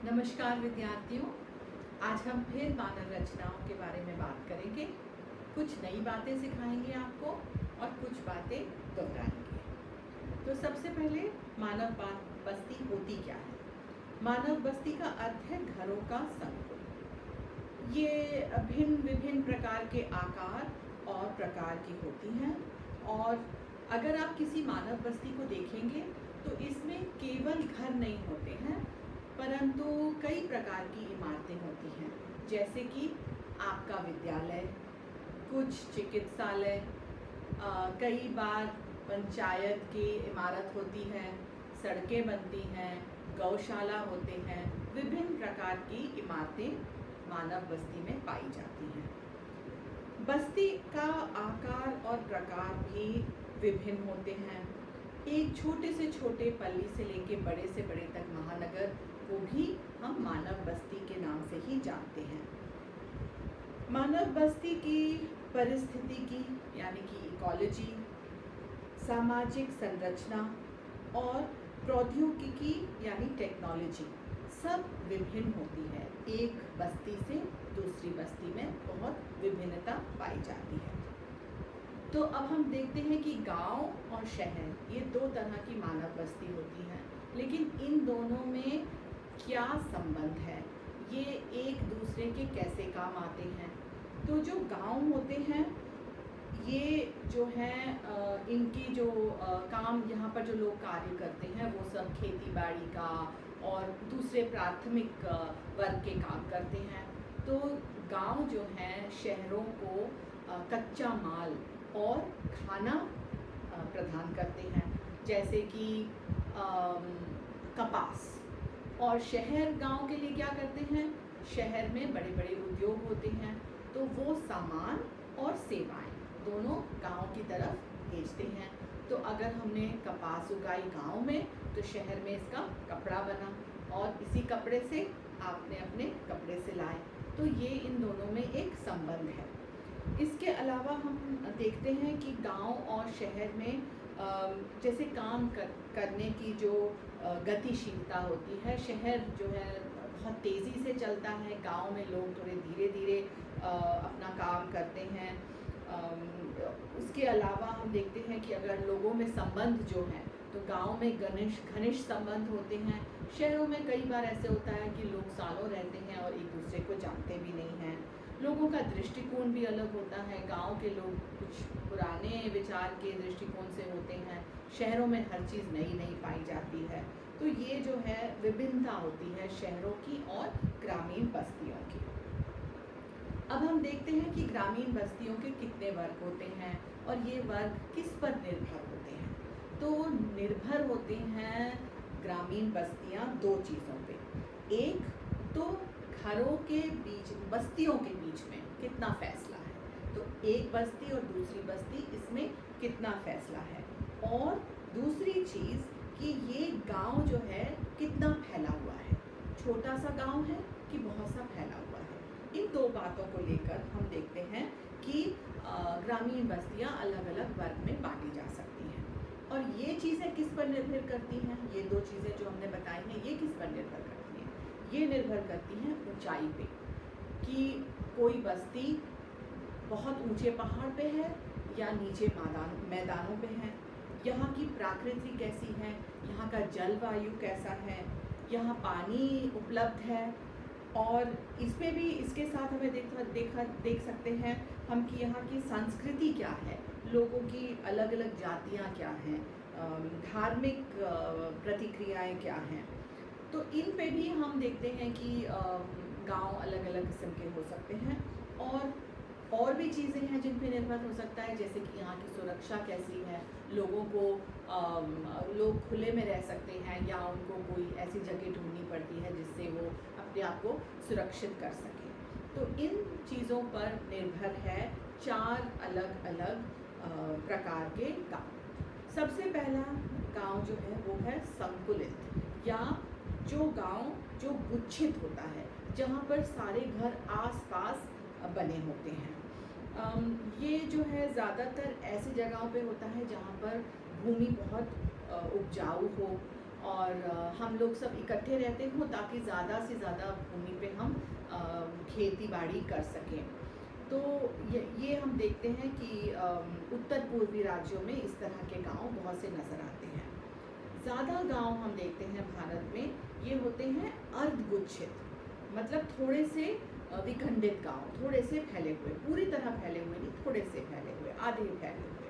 नमस्कार विद्यार्थियों, आज हम फिर मानव रचनाओं के बारे में बात करेंगे। कुछ नई बातें सिखाएंगे आपको और कुछ बातें दोहराएंगे। तो सबसे पहले मानव बस्ती होती क्या है? मानव बस्ती का अर्थ है घरों का संकुल। ये भिन्न विभिन्न प्रकार के आकार और प्रकार की होती हैं और अगर आप किसी मानव बस्ती को देखेंगे तो इसमें केवल घर नहीं होते हैं परंतु कई प्रकार की इमारतें होती हैं, जैसे कि आपका विद्यालय, कुछ चिकित्सालय, कई बार पंचायत की इमारत होती है, सड़कें बनती हैं, गौशाला होते हैं। विभिन्न प्रकार की इमारतें मानव बस्ती में पाई जाती हैं। बस्ती का आकार और प्रकार भी विभिन्न होते हैं। एक छोटे से छोटे पल्ली से लेके बड़े से बड़े तक महानगर को भी हम मानव बस्ती के नाम से ही जानते हैं। मानव बस्ती की पारिस्थितिकी यानी कि इकोलॉजी, सामाजिक संरचना और प्रौद्योगिकी यानी टेक्नोलॉजी सब विभिन्न होती है। एक बस्ती से दूसरी बस्ती में बहुत विभिन्नता पाई जाती है। तो अब हम देखते हैं कि गांव और शहर ये दो तरह की मानव बस्ती होती है, लेकिन इन दोनों में क्या संबंध है, ये एक दूसरे के कैसे काम आते हैं। तो जो गांव होते हैं ये जो है इनकी जो काम यहाँ पर जो लोग कार्य करते हैं वो सब खेती बाड़ी का और दूसरे प्राथमिक वर्ग के काम करते हैं। तो गांव जो हैं शहरों को कच्चा माल और खाना प्रदान करते हैं, जैसे कि कपास। और शहर गांव के लिए क्या करते हैं, शहर में बड़े बड़े उद्योग होते हैं तो वो सामान और सेवाएं दोनों गांव की तरफ भेजते हैं। तो अगर हमने कपास उगाई गांव में तो शहर में इसका कपड़ा बना और इसी कपड़े से आपने अपने कपड़े सिलाए। तो ये इन दोनों में एक संबंध है। इसके अलावा हम देखते हैं कि गांव और शहर में जैसे काम करने की जो गतिशीलता होती है, शहर जो है बहुत तेज़ी से चलता है, गांव में लोग थोड़े धीरे धीरे अपना काम करते हैं। उसके अलावा हम देखते हैं कि अगर लोगों में संबंध जो हैं तो गांव में घनिष्ठ संबंध होते हैं। शहरों में कई बार ऐसे होता है कि लोग सालों रहते हैं और एक दूसरे को जानते भी नहीं हैं। लोगों का दृष्टिकोण भी अलग होता है। गांव के लोग कुछ पुराने विचार के दृष्टिकोण से होते हैं, शहरों में हर चीज़ नई नई पाई जाती है। तो ये जो है विभिन्नता होती है शहरों की और ग्रामीण बस्तियों की। अब हम देखते हैं कि ग्रामीण बस्तियों के कितने वर्ग होते हैं और ये वर्ग किस पर निर्भर होते हैं। तो निर्भर होते हैं ग्रामीण बस्तियां दो चीज़ों पे। एक तो घरों के बीच, बस्तियों के बीच में कितना फैसला है, तो एक बस्ती और दूसरी बस्ती इसमें कितना फैसला है। और दूसरी चीज़ कि ये गांव जो है कितना फैला हुआ है, छोटा सा गांव है कि बहुत सा फैला हुआ है। इन दो बातों को लेकर हम देखते हैं कि ग्रामीण बस्तियां अलग अलग वर्ग में बांटी जा सकती हैं। और ये चीज़ें किस पर निर्भर करती हैं, ये दो चीज़ें जो हमने बताई हैं ये किस पर निर्भर करती हैं, ये निर्भर करती हैं ऊंचाई पे, कि कोई बस्ती बहुत ऊंचे पहाड़ पे है या नीचे मैदानों पे है, यहाँ की प्रकृति कैसी है, यहाँ का जलवायु कैसा है, यहाँ पानी उपलब्ध है। और इस पे भी इसके साथ हमें देख सकते हैं हम कि यहाँ की संस्कृति क्या है, लोगों की अलग अलग जातियाँ क्या हैं, धार्मिक प्रतिक्रियाएं क्या हैं। तो इन पे भी हम देखते हैं कि गांव अलग अलग किस्म के हो सकते हैं। और भी चीज़ें हैं जिन पे निर्भर हो सकता है, जैसे कि यहाँ की सुरक्षा कैसी है, लोगों को लोग खुले में रह सकते हैं या उनको कोई ऐसी जगह ढूंढनी पड़ती है जिससे वो अपने आप को सुरक्षित कर सकें। तो इन चीज़ों पर निर्भर है चार अलग अलग प्रकार के गांव। सबसे पहला गांव जो है वो है संकुलित, या जो गांव जो गुच्छित होता है, जहाँ पर सारे घर आस-पास बने होते हैं। ये जो है ज़्यादातर ऐसी जगहों पे होता है जहाँ पर भूमि बहुत उपजाऊ हो और हम लोग सब इकट्ठे रहते हों ताकि ज़्यादा से ज़्यादा भूमि पे हम खेती बाड़ी कर सकें। तो ये हम देखते हैं कि उत्तर पूर्वी राज्यों में इस तरह के गांव बहुत से नज़र आते हैं। ज़्यादा गांव हम देखते हैं भारत में ये होते हैं अर्धगुच्छित, मतलब थोड़े से विखंडित गांव, थोड़े से फैले हुए, पूरी तरह फैले हुए नहीं, थोड़े से फैले हुए, आधे फैले हुए।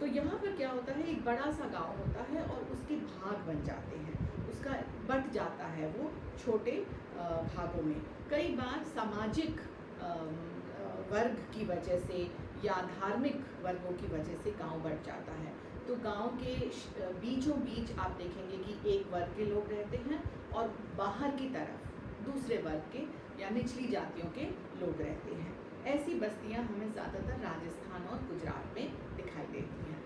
तो यहाँ पर क्या होता है, एक बड़ा सा गांव होता है और उसके भाग बन जाते हैं, उसका बट जाता है वो छोटे भागों में। कई बार सामाजिक वर्ग की वजह से या धार्मिक वर्गों की वजह से गांव बढ़ जाता है। तो गांव के बीचों बीच आप देखेंगे कि एक वर्ग के लोग रहते हैं और बाहर की तरफ दूसरे वर्ग के या निचली जातियों के लोग रहते हैं। ऐसी बस्तियां हमें ज़्यादातर राजस्थान और गुजरात में दिखाई देती हैं।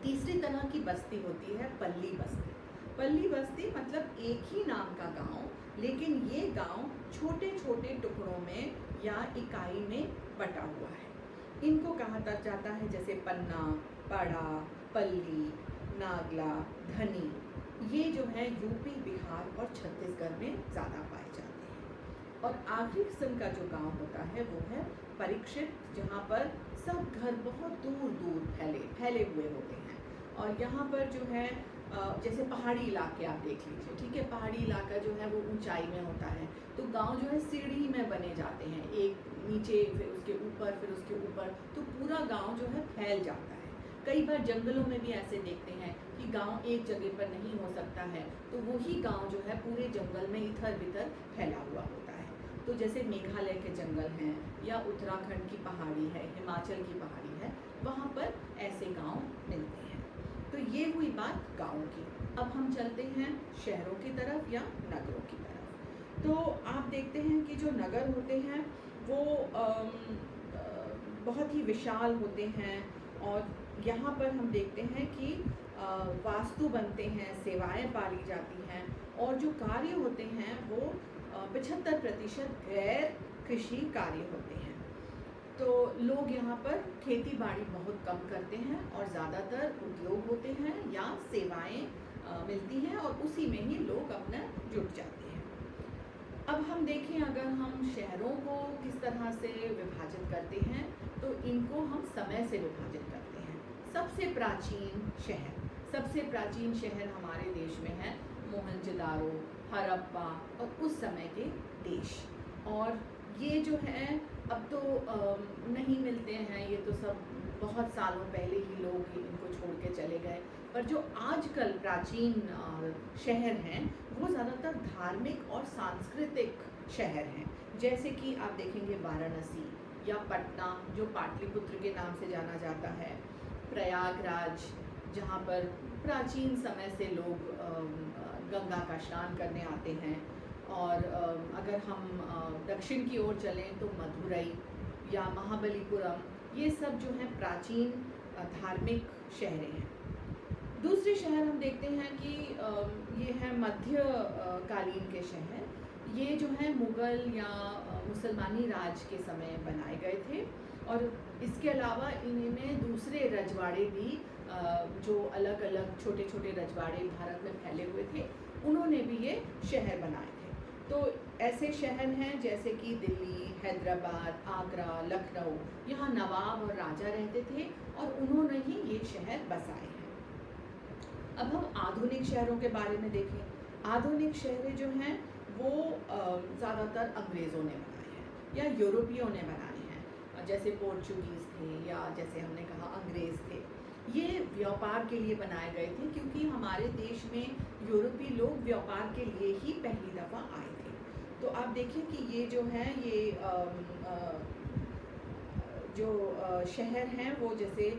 तीसरी तरह की बस्ती होती है पल्ली बस्ती। पल्ली बस्ती मतलब एक ही नाम का गांव, लेकिन ये गांव छोटे छोटे टुकड़ों में या इकाई में बटा हुआ है। इनको कहा जाता है जैसे पन्ना, पाड़ा, पल्ली, नागला, धनी। ये जो है यूपी, बिहार और छत्तीसगढ़ में ज़्यादा पाए जाते हैं। और आखिरी किस्म का जो गांव होता है वो है परीक्षित, जहाँ पर सब घर बहुत दूर दूर फैले हुए होते हैं। और यहाँ पर जो है जैसे पहाड़ी इलाके आप देख लीजिए, ठीक है, पहाड़ी इलाका जो है वो ऊंचाई में होता है, तो गांव जो है सीढ़ी में बने जाते हैं, एक नीचे फिर उसके ऊपर फिर उसके ऊपर, तो पूरा गांव जो है फैल जाता है। कई बार जंगलों में भी ऐसे देखते हैं कि गांव एक जगह पर नहीं हो सकता है, तो वही गांव जो है पूरे जंगल में इधर बिधर फैला हुआ होता है। तो जैसे मेघालय के जंगल हैं या उत्तराखंड की पहाड़ी है, हिमाचल की पहाड़ी है, वहाँ पर ऐसे गांव मिलते हैं। तो ये हुई बात गाँव की। अब हम चलते हैं शहरों की तरफ या नगरों की तरफ। तो आप देखते हैं कि जो नगर होते हैं वो बहुत ही विशाल होते हैं, और यहाँ पर हम देखते हैं कि वास्तु बनते हैं, सेवाएं पाली जाती हैं, और जो कार्य होते हैं वो 75% गैर कृषि कार्य होते हैं। तो लोग यहाँ पर खेती बाड़ी बहुत कम करते हैं और ज़्यादातर उद्योग होते हैं या सेवाएं मिलती हैं, और उसी में ही लोग अपना जुट जाते हैं। अब हम देखें, अगर हम शहरों को किस तरह से विभाजित करते हैं, तो इनको हम समय से विभाजित करते हैं। सबसे प्राचीन शहर हमारे देश में है मोहनजोदारो, हड़प्पा और उस समय के देश। और ये जो है अब तो नहीं मिलते हैं, ये तो सब बहुत सालों पहले ही लोग इनको छोड़ के चले गए। पर जो आजकल प्राचीन शहर हैं वो ज़्यादातर धार्मिक और सांस्कृतिक शहर हैं। जैसे कि आप देखेंगे वाराणसी या पटना, जो पाटलिपुत्र के नाम से जाना जाता है, प्रयागराज, जहाँ पर प्राचीन समय से लोग गंगा का स्नान करने आते हैं। और अगर हम दक्षिण की ओर चलें तो मदुरई या महाबलीपुरम, ये सब जो हैं प्राचीन धार्मिक शहरें हैं। दूसरे शहर हम देखते हैं कि ये है मध्य कालीन के शहर। ये जो है मुग़ल या मुसलमानी राज के समय बनाए गए थे, और इसके अलावा इनमें दूसरे रजवाड़े भी जो अलग अलग छोटे छोटे रजवाड़े भारत में फैले हुए थे, उन्होंने भी ये शहर बनाए थे। तो ऐसे शहर हैं जैसे कि दिल्ली, हैदराबाद, आगरा, लखनऊ, यहाँ नवाब और राजा रहते थे और उन्होंने ही ये शहर बसाए हैं। अब हम आधुनिक शहरों के बारे में देखें। आधुनिक शहर जो हैं वो ज़्यादातर अंग्रेज़ों ने बनाए हैं या यूरोपियों ने बनाए हैं, जैसे पोर्चुगीज़ थे या जैसे हमने कहा अंग्रेज़ थे। ये व्यापार के लिए बनाए गए थे, क्योंकि हमारे देश में यूरोपीय लोग व्यापार के लिए ही पहली दफ़ा आए थे। तो आप देखिए कि ये जो है ये शहर हैं वो जैसे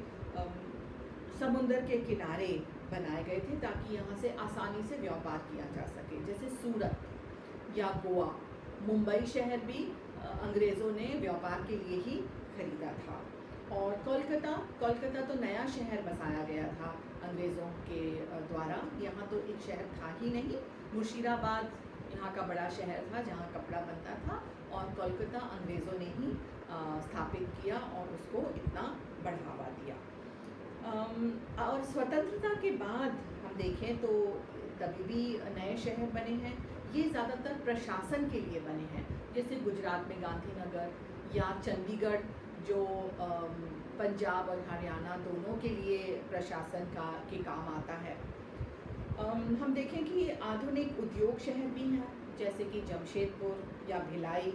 समुंदर के किनारे बनाए गए थे ताकि यहाँ से आसानी से व्यापार किया जा सके। जैसे सूरत या गोवा, मुंबई शहर भी अंग्रेज़ों ने व्यापार के लिए ही खरीदा था। और कोलकाता तो नया शहर बसाया गया था अंग्रेज़ों के द्वारा। यहाँ तो एक शहर था ही नहीं। मुर्शिदाबाद यहाँ का बड़ा शहर था जहाँ कपड़ा बनता था, और कोलकाता अंग्रेज़ों ने ही स्थापित किया और उसको इतना बढ़ावा दिया। और स्वतंत्रता के बाद हम देखें तो तभी भी नए शहर बने हैं। ये ज़्यादातर प्रशासन के लिए बने हैं, जैसे गुजरात में गांधीनगर या चंडीगढ़ जो पंजाब और हरियाणा दोनों के लिए प्रशासन के काम आता है। हम देखें कि आधुनिक उद्योग शहर भी हैं, जैसे कि जमशेदपुर या भिलाई,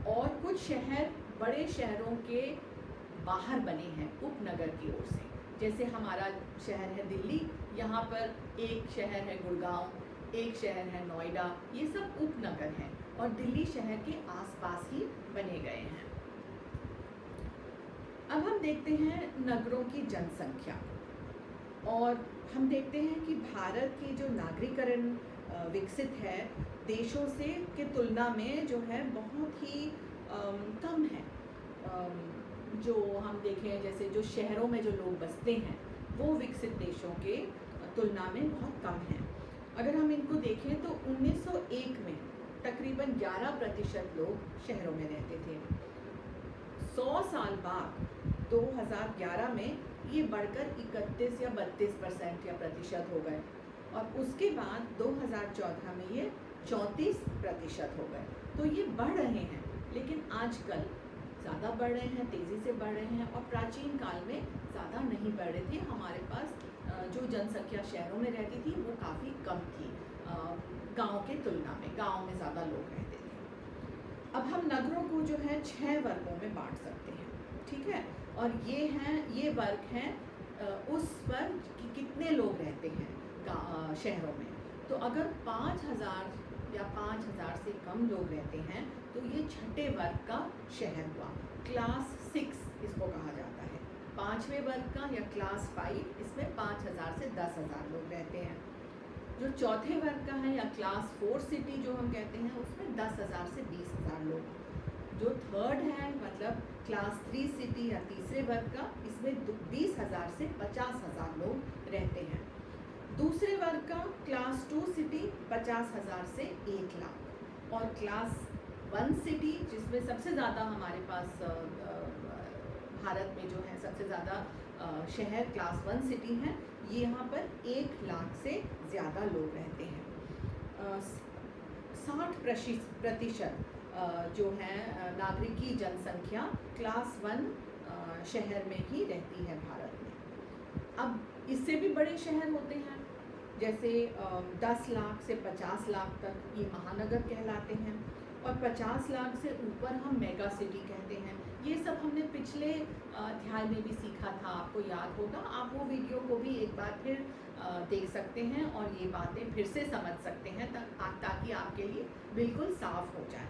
और कुछ शहर बड़े शहरों के बाहर बने हैं उपनगर की ओर से। जैसे हमारा शहर है दिल्ली, यहाँ पर एक शहर है गुड़गांव, एक शहर है नोएडा, ये सब उपनगर हैं और दिल्ली शहर के आसपास ही बने गए हैं। अब हम देखते हैं नगरों की जनसंख्या, और हम देखते हैं कि भारत की जो नागरीकरण विकसित है देशों से के तुलना में जो है बहुत ही कम है। जो हम देखें जैसे जो शहरों में जो लोग बसते हैं वो विकसित देशों के तुलना में बहुत कम हैं। अगर हम इनको देखें तो 1901 में तकरीबन 11% लोग शहरों में रहते थे। 100 साल बाद 2011 में ये बढ़कर 31 या 32% या प्रतिशत हो गए, और उसके बाद 2014 में ये 34% हो गए। तो ये बढ़ रहे हैं, लेकिन आजकल ज़्यादा बढ़ रहे हैं, तेज़ी से बढ़ रहे हैं, और प्राचीन काल में ज़्यादा नहीं बढ़ रहे थे। हमारे पास जो जनसंख्या शहरों में रहती थी वो काफ़ी कम थी गांव के तुलना में। गांव में ज़्यादा लोग रहते थे। अब हम नगरों को जो है 6 वर्गों में बांट सकते हैं, ठीक है। और ये वर्ग हैं उस पर कि कितने लोग रहते हैं शहरों में। तो अगर 5000 या 5000 से कम लोग रहते हैं तो ये छठे वर्ग का शहर हुआ। क्लास 6 इसको कहा जाता है। 5वें वर्ग का या क्लास 5, इसमें 5000 से 10,000 लोग रहते हैं। जो चौथे वर्ग का है या क्लास 4 सिटी जो हम कहते हैं, उसमें 10,000 से 20,000 लोग। जो थर्ड है मतलब क्लास 3 सिटी या तीसरे वर्ग का, इसमें 20,000 से 50,000 लोग रहते हैं। दूसरे वर्ग का क्लास 2 सिटी 50,000 से 1 लाख, और क्लास 1 सिटी जिसमें सबसे ज़्यादा हमारे पास भारत में जो है सबसे ज़्यादा शहर क्लास 1 सिटी हैं, ये यहाँ पर 1 लाख से ज़्यादा लोग रहते हैं। 60% जो है नागरिकी जनसंख्या क्लास 1 शहर में ही रहती है भारत में। अब इससे भी बड़े शहर होते हैं, जैसे 10 लाख से 50 लाख तक ये महानगर कहलाते हैं, और 50 लाख से ऊपर हम मेगा सिटी कहते हैं। ये सब हमने पिछले अध्याय में भी सीखा था, आपको याद होगा। आप वो वीडियो को भी एक बार फिर देख सकते हैं और ये बातें फिर से समझ सकते हैं ताकि आपके लिए बिल्कुल साफ हो जाए।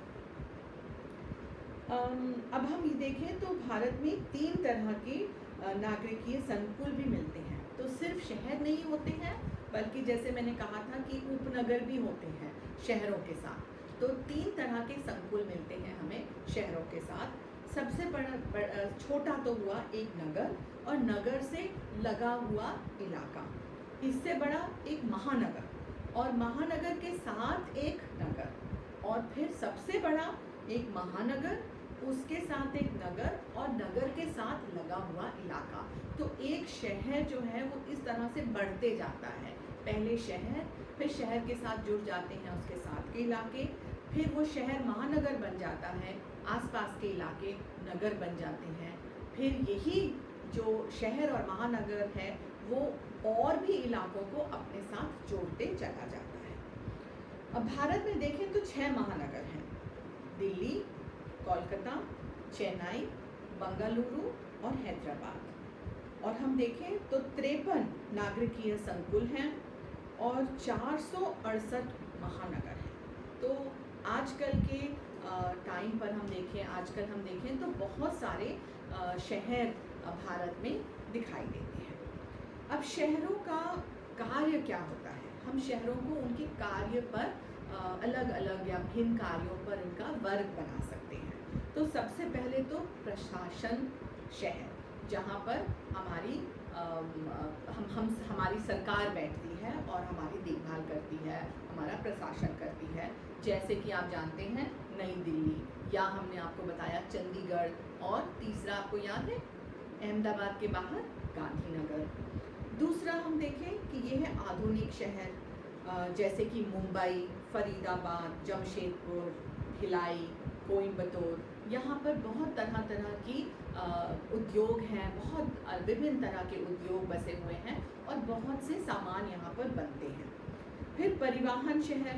अब हम ये देखें तो भारत में 3 तरह के नागरिकीय संकुल भी मिलते हैं। तो सिर्फ शहर नहीं होते हैं, बल्कि जैसे मैंने कहा था कि उपनगर भी होते हैं शहरों के साथ। तो 3 तरह के संकुल मिलते हैं हमें शहरों के साथ। सबसे बड़ा छोटा तो हुआ एक नगर, और नगर से लगा हुआ इलाका। इससे बड़ा एक महानगर, और महानगर के साथ एक नगर, और फिर सबसे बड़ा एक महानगर, उसके साथ एक नगर, और नगर के साथ लगा हुआ इलाका। तो एक शहर जो है वो इस तरह से बढ़ते जाता है। पहले शहर, फिर शहर के साथ जुड़ जाते हैं उसके साथ के इलाके, फिर वो शहर महानगर बन जाता है, आसपास के इलाके नगर बन जाते हैं। फिर यही जो शहर और महानगर है वो और भी इलाकों को अपने साथ जोड़ते चला जाता है। अब भारत में देखें तो 6 महानगर हैं: दिल्ली, कोलकाता, चेन्नई, बेंगलुरु और हैदराबाद। और हम देखें तो 53 नागरिकीय संकुल हैं और 468 महानगर हैं। तो आजकल के टाइम पर आजकल हम देखें तो बहुत सारे शहर भारत में दिखाई देते हैं। अब शहरों का कार्य क्या होता है? हम शहरों को उनके कार्य पर अलग अलग या भिन्न कार्यों पर इनका वर्ग बना सकते हैं। तो सबसे पहले तो प्रशासन शहर, जहाँ पर हमारी सरकार बैठती है और हमारी देखभाल करती है, हमारा प्रशासन करती है। जैसे कि आप जानते हैं नई दिल्ली, या हमने आपको बताया चंडीगढ़, और तीसरा आपको याद है अहमदाबाद के बाहर गांधीनगर। दूसरा हम देखें कि ये है आधुनिक शहर, जैसे कि मुंबई, फरीदाबाद, जमशेदपुर, भिलाई, कोयम्बतूर, यहाँ पर बहुत तरह तरह की उद्योग हैं, बहुत विभिन्न तरह के उद्योग बसे हुए हैं और बहुत से सामान यहाँ पर बनते हैं। फिर परिवहन शहर,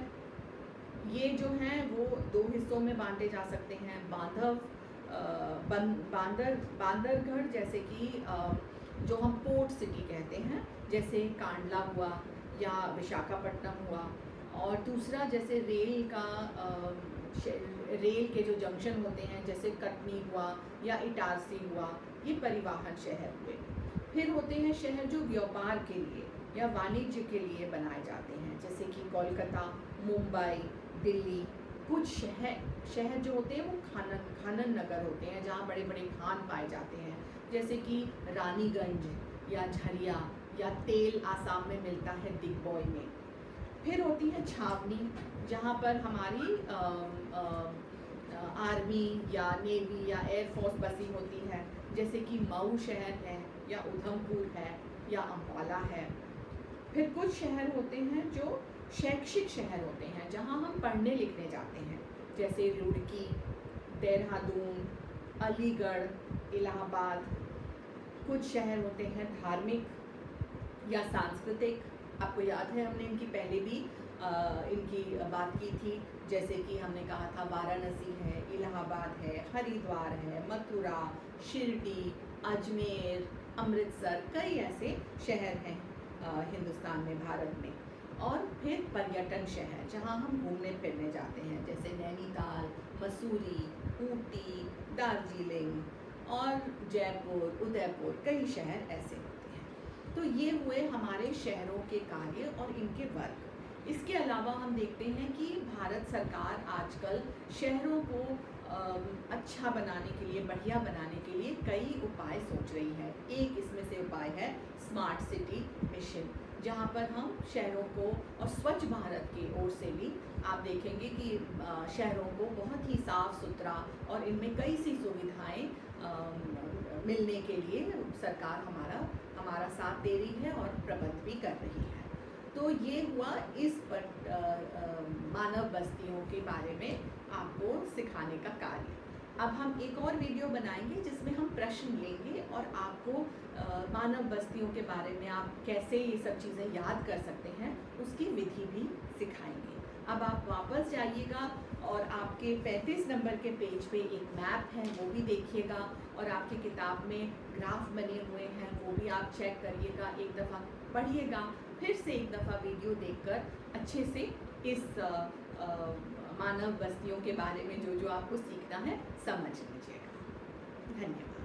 ये जो हैं वो दो हिस्सों में बांटे जा सकते हैं। बांदरगढ़, जैसे कि जो हम पोर्ट सिटी कहते हैं, जैसे कांडला हुआ या विशाखापट्टनम हुआ, और दूसरा जैसे रेल के जो जंक्शन होते हैं, जैसे कटनी हुआ या इटारसी हुआ, ये परिवहन शहर हुए। फिर होते हैं शहर जो व्यापार के लिए या वाणिज्य के लिए बनाए जाते हैं, जैसे कि कोलकाता, मुंबई, दिल्ली। कुछ शहर जो होते हैं वो खनन नगर होते हैं, जहाँ बड़े बड़े खान पाए जाते हैं, जैसे कि रानीगंज या झरिया, या तेल आसाम में मिलता है दिग्बॉय में। फिर होती है छावनी, जहाँ पर हमारी आर्मी या नेवी या एयरफोर्स बसी होती है, जैसे कि मऊ शहर है या उधमपुर है या अम्बाला है। फिर कुछ शहर होते हैं जो शैक्षिक शहर होते हैं, जहाँ हम पढ़ने लिखने जाते हैं, जैसे रुड़की, देहरादून, अलीगढ़, इलाहाबाद। कुछ शहर होते हैं धार्मिक या सांस्कृतिक। आपको याद है हमने इनकी पहले भी इनकी बात की थी, जैसे कि हमने कहा था वाराणसी है, इलाहाबाद है, हरिद्वार है, मथुरा, शिरडी, अजमेर, अमृतसर, कई ऐसे शहर हैं हिंदुस्तान में, भारत में। और फिर पर्यटन शहर, जहाँ हम घूमने फिरने जाते हैं, जैसे नैनीताल, मसूरी, ऊटी, दार्जिलिंग और जयपुर, उदयपुर, कई शहर ऐसे होते हैं। तो ये हुए हमारे शहरों के कार्य और इनके वर्ग। इसके अलावा हम देखते हैं कि भारत सरकार आजकल शहरों को अच्छा बनाने के लिए, बढ़िया बनाने के लिए कई उपाय सोच रही है। एक इसमें से उपाय है स्मार्ट सिटी मिशन, जहाँ पर हम शहरों को, और स्वच्छ भारत की ओर से भी आप देखेंगे कि शहरों को बहुत ही साफ सुथरा और इनमें कई सी सुविधाएं मिलने के लिए सरकार हमारा साथ दे रही है और प्रबंध भी कर रही है। तो ये हुआ इस मानव बस्तियों के बारे में आपको सिखाने का कार्य। अब हम एक और वीडियो बनाएंगे जिसमें हम प्रश्न लेंगे और आपको मानव बस्तियों के बारे में आप कैसे ये सब चीज़ें याद कर सकते हैं उसकी विधि भी सिखाएंगे। अब आप वापस जाइएगा और आपके 35 नंबर के पेज पे एक मैप है, वो भी देखिएगा, और आपकी किताब में ग्राफ बने हुए हैं, वो भी आप चेक करिएगा, एक दफ़ा पढ़िएगा, फिर से एक दफ़ा वीडियो देखकर अच्छे से इस मानव बस्तियों के बारे में जो आपको सीखना है समझ लीजिएगा। धन्यवाद।